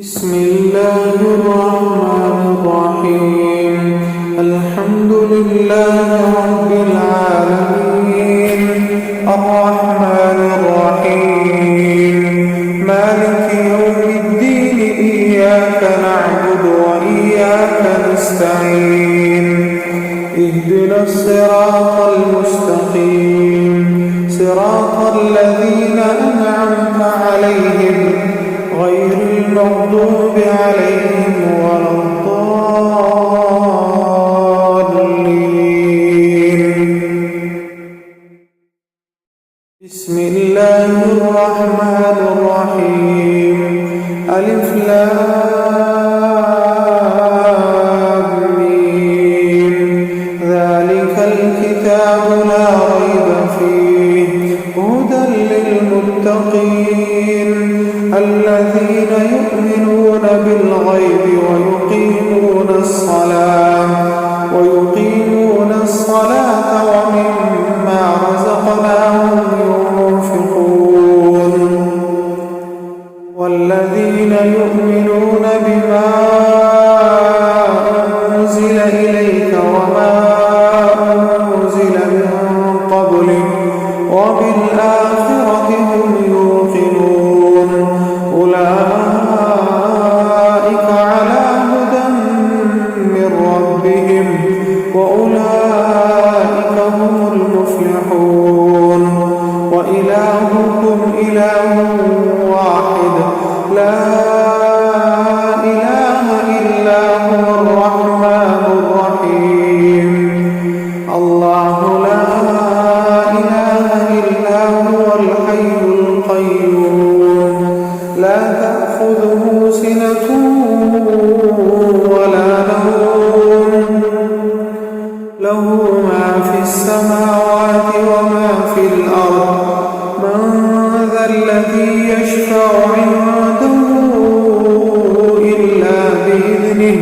بسم الله الرحمن الرحيم. الحمد لله رب العالمين، الرحمن الرحيم، مالك يوم الدين. إياك نعبد وإياك نستعين. اهدنا الصراط المستقيم، صراط الذين أنعمت عليهم غير المغضوب عليهم ولا الضالين. بسم الله الرحمن الرحيم. ألف لام ميم. ذلك الكتاب لا ريب فيه هدى للمتقين الذين يؤمنون بالغيب ويقيمون الصلاة ومما رزقناهم ينفقون. والذين يؤمنون بما أنزل إليك وما أنزل من قبلك وبالآخرة هم يوقنون. أولئك على هدى من ربهم وأولئك هم المفلحون. وإلهكم إله واحد لا إله إلا هو الرحمن الرحيم. الله لا إله إلا هو الحي القيوم، لا تأخذه سنة ولا نوم، له ما في السماوات وما في الأرض. من ذا الذي يشفع عنده إلا بإذنه،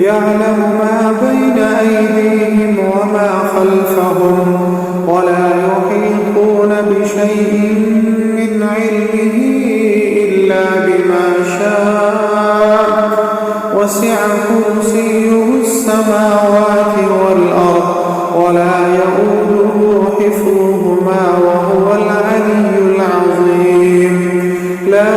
يعلم ما بين أيديهم وما خلفهم، ولا يحيطون بشيء من علمه إلا بما شاء. وسع كرسيه السماوات والأرض ولا يؤوده حفظهما وهو العلي العظيم. لا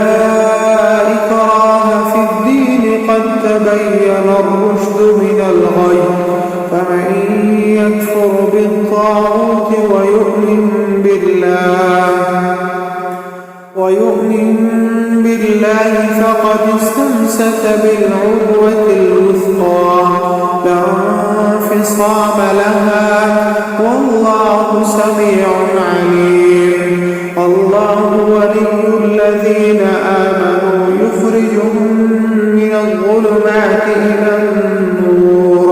إكراه في الدين، قد تبين الرشد من الغي. فمن يكفر بالطاغوت ويؤمن بالله فقد استمسك بالعروة الوثقى، لا انفصام لها، والله سميع عليم. الله ولي الذين آمنوا يخرجهم من الظلمات إلى النور،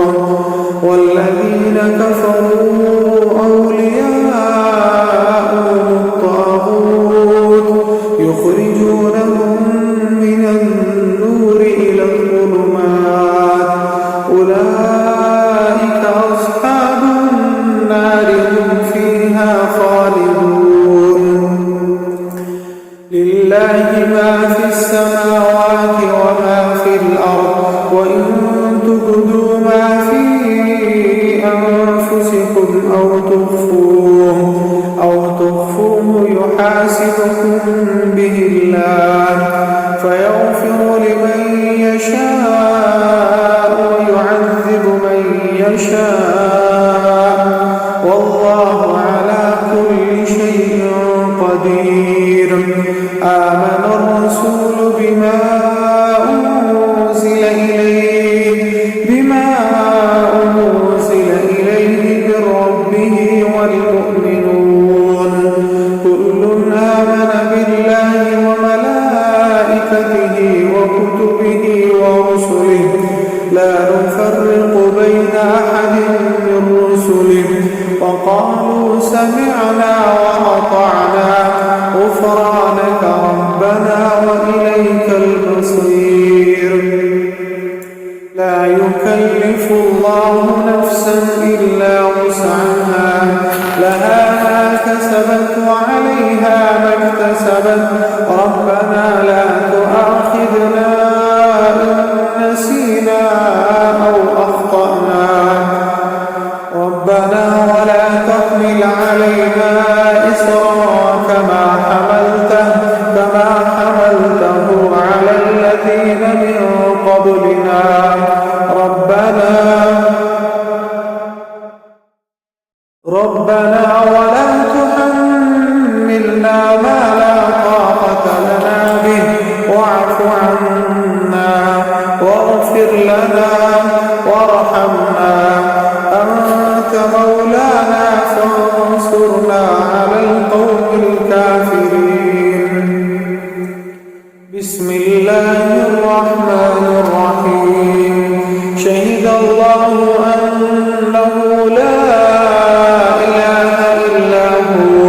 والذين كفروا أولياءهم الطاغوت يخرجونهم من النور إلى الظلمات. أولئك أصحاب النار هم فيها خالدون. لله ما في السماوات وما في الأرض، وإن تبدوا ما في أنفسكم أو تخفوه يحاسبكم به الله، فيغفر لمن يشاء ويعذب من يشاء، والله على كل شيء قدير. آمن الرسول بما أنزل إليه من ربه والمؤمنون كل آمن بالله وملائكته وكتبه ورسله، لا نفرق بين أحد من رسله، وقالوا سمعنا وأطعنا غفرانك ربنا وإليك المصير. لا يكلف الله نفسا إلا وسعها، لها ما كسبت وعليها ما اكتسبت. ربنا لا تؤاخذنا فاغفر لنا وارحمنا، أنت مولانا فانصرنا على القوم الكافرين. بسم الله الرحمن الرحيم. شهد الله أنه لا إله إلا هو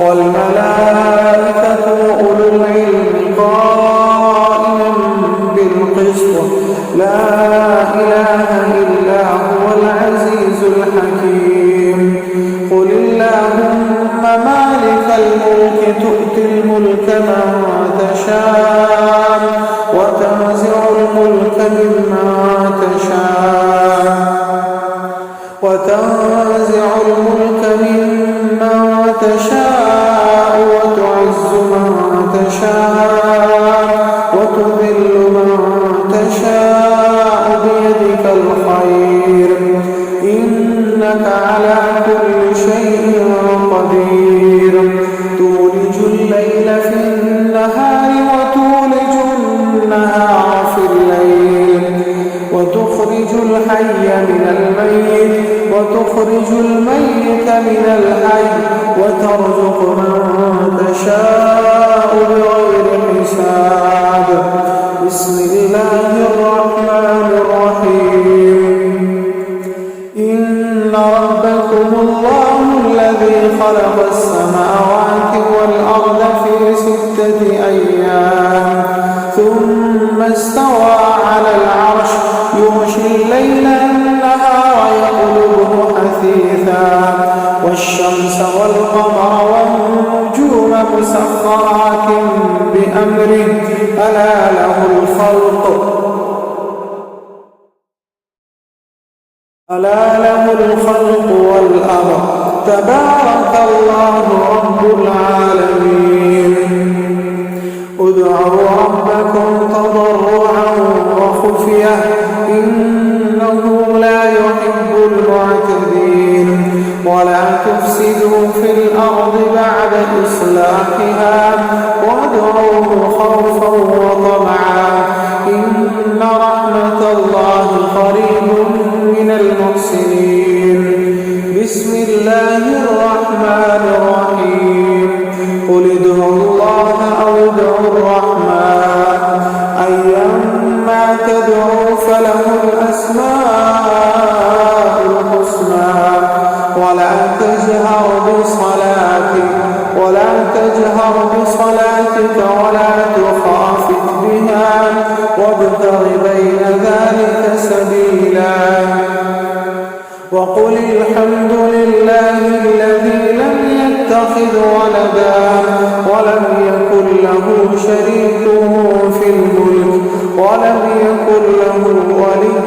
والملائكة وأولو العلم قائما بالقسط، لا إله إلا هو العزيز الحكيم. قل اللهم مالك الملك تؤتي الملك من تشاء وتنزع الملك ممن تشاء وتعز من تشاء وتذل من تشاء بيدك الخير، إنك على كل شيء قدير. تولج الليل في النهار وتولج النهار في الليل، وتخرج الحي من الميت وتخرج الميت من الحي، وترزق من تشاء بغير حساب. بسم الله الرحمن الرحيم. إن ربكم الله الذي خلق السماوات والأرض في 6 أيام ثم استوى على العرش يغشي الليل النهار يطلبه حثيثا، والشمس والقمر والنجوم مسخرات بأمره، ألا له الخلق والأمر، تبارك الله رب العالمين. ادعوا ربكم تضرعا وخفية إنه لا يحب المعتدين. ولا تفسدوا في الأرض بعد إصلاحها وادعوه خوفا وطمعا إن رحمة الله قريب من المحسنين. بسم الله الرحمن الرحيم. قل ادعوا الله أو ادعوا الرحمن أيما تدعوا فله الأسماء الحسنى. ولا تجهر بصلاتك ولا تخافت بها وابتغ بين ذلك سبيلا. وقل الحمد لله الذي لم يتخذ ولدا ولم يكن له شريك في الملك ولم يكن له ولي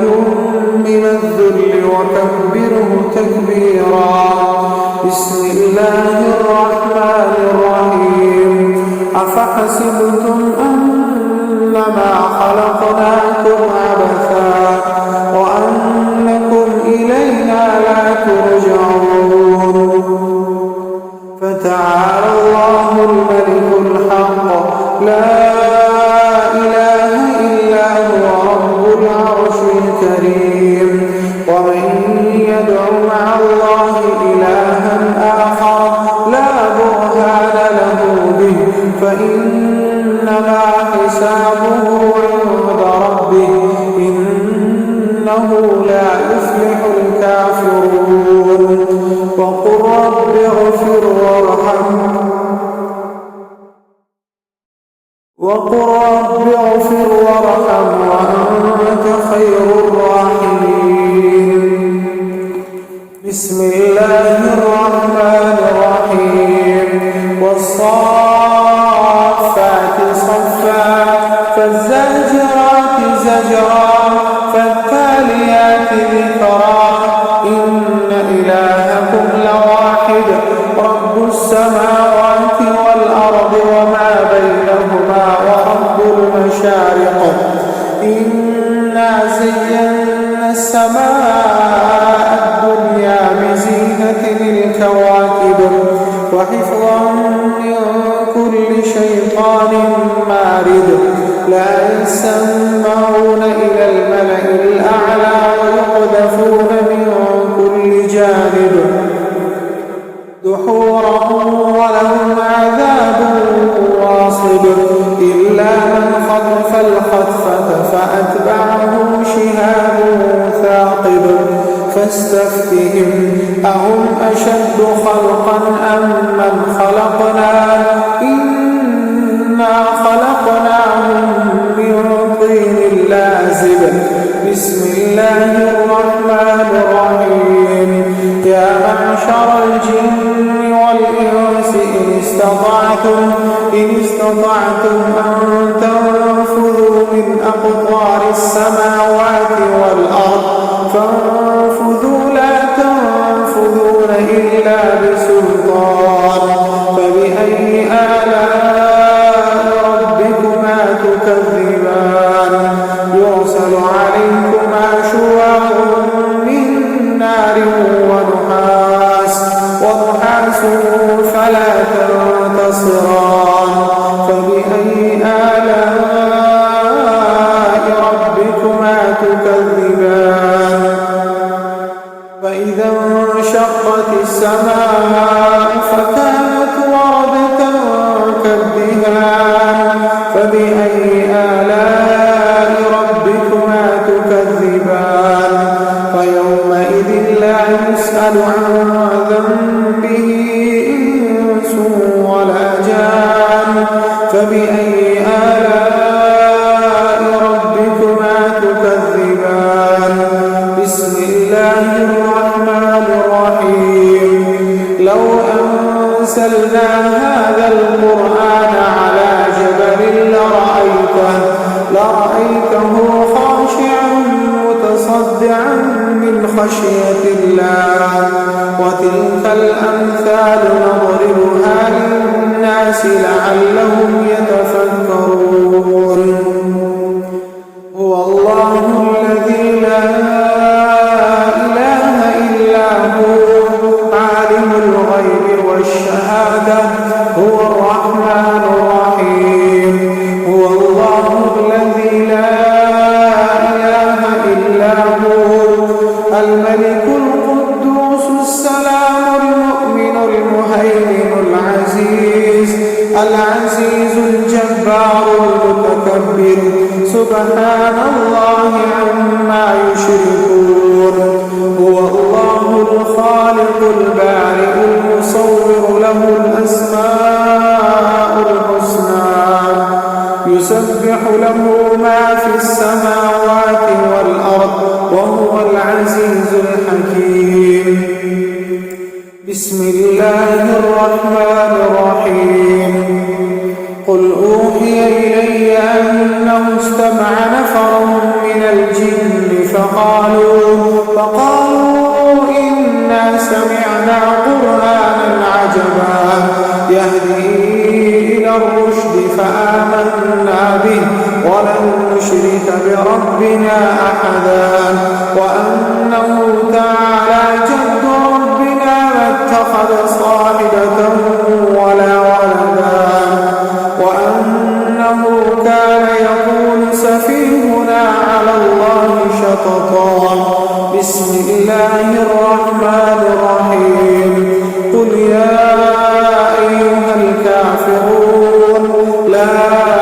من الذل وكبره تكبيرا. بسم الله الرحمن الرحيم. أفحسبتم أنما خلقناكم عبثا وأنكم إلينا لا ترجعون. فتعالى الله الملك الحق لا إله إلا هو رب العرش الكريم. ومن يدع مع الله إلها آخر لا برهان له به فإنما حسابه عند ربه إنه لا يفلح الكافرون. وقل رب اغفر وارحم وأنت خير الراحمين. بسم الله الرحمن الرحيم. والصافات صفا فالزاجرات زجرا فالتاليات ذكرا إن إلهكم لواحد رب السماوات والأرض وما بينهما ورب المشارق. إنا زينا السماء الدنيا بزينة الكواكب وحفظا من كل شيطان مارد لا سماعون إلى الملأ الأعلى ويقذفون من كل جانب دحورا ولهم عذاب واصب إلا من خطف الخطفة فأتبعه شهاب ثاقب فاستفتهم أهم أشد خلقا أم من خلقنا إنا خلقناهم من طين لازب بسم الله الرحمن الرحيم يا معشر الجن والإنس إن استطعتم أن تنفذوا من أقطار السماوات والأرض فانفذوا لا تنفذون إلا بسلطان فبأي آلاء ربكما تكذبان يرسل عليكما شواظ من نار ونحاس فلا تنتصران فبأي آلاء ربكما تكذبان فإذا انشقت السماء فكانت وردة كالدهان فبأي آلاء ربكما تكذبان فيومئذ لا يسأل عن ذنبه إنس ولا جان فبأي آلاء ربكما تكذبان بسم الله الرحمن الرحيم لو أنزلنا هذا القرآن على جبل لرأيته خاشعا متصدعا من خشية الله وتلك الأمثال نضربها للناس لعلهم يتفكرون هو الله الذي لا إله إلا هو عالم الغيب والشهادة هو الرحمن الرحيم هو الله الذي لا إله إلا هو الملك القدوس السلام المؤمن المهيمن العزيز الجبار المتكبر سبحان الله عما يشركون هو الله الخالق البارئ المصور له الأسماء الحسنى يسبح له ما في السماوات والأرض وهو العزيز الحكيم بسم الله الرحمن الرحيم قل أوحي إلي أنه استمع نفر من الجن فقالوا إنا سمعنا قرآنا عجبا يهدي إلى الرشد فآمنا به ولن نشرك بربنا أحدا وأنه تعالى جد ربنا ما اتخذ صاحبة ولا ولدا وأنه كان يقول سفيهنا على الله شططا بسم الله الرحمن الرحيم قل يا أيها الكافرون لا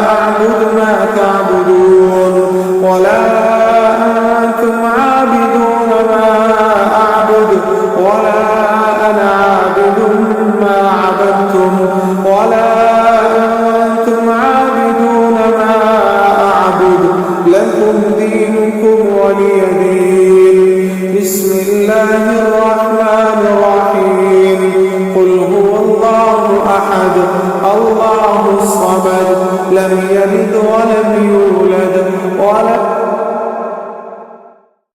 أعبد ما تعبدون ولا أنتم عابدون ما أعبد ولا أنا عابد ما عبدتم ولا أنتم عابدون ما أعبد لكم دينكم ولي دين بسم الله الرحمن الرحيم قل هو الله أحد الله الصمد لم يلد ولم يولد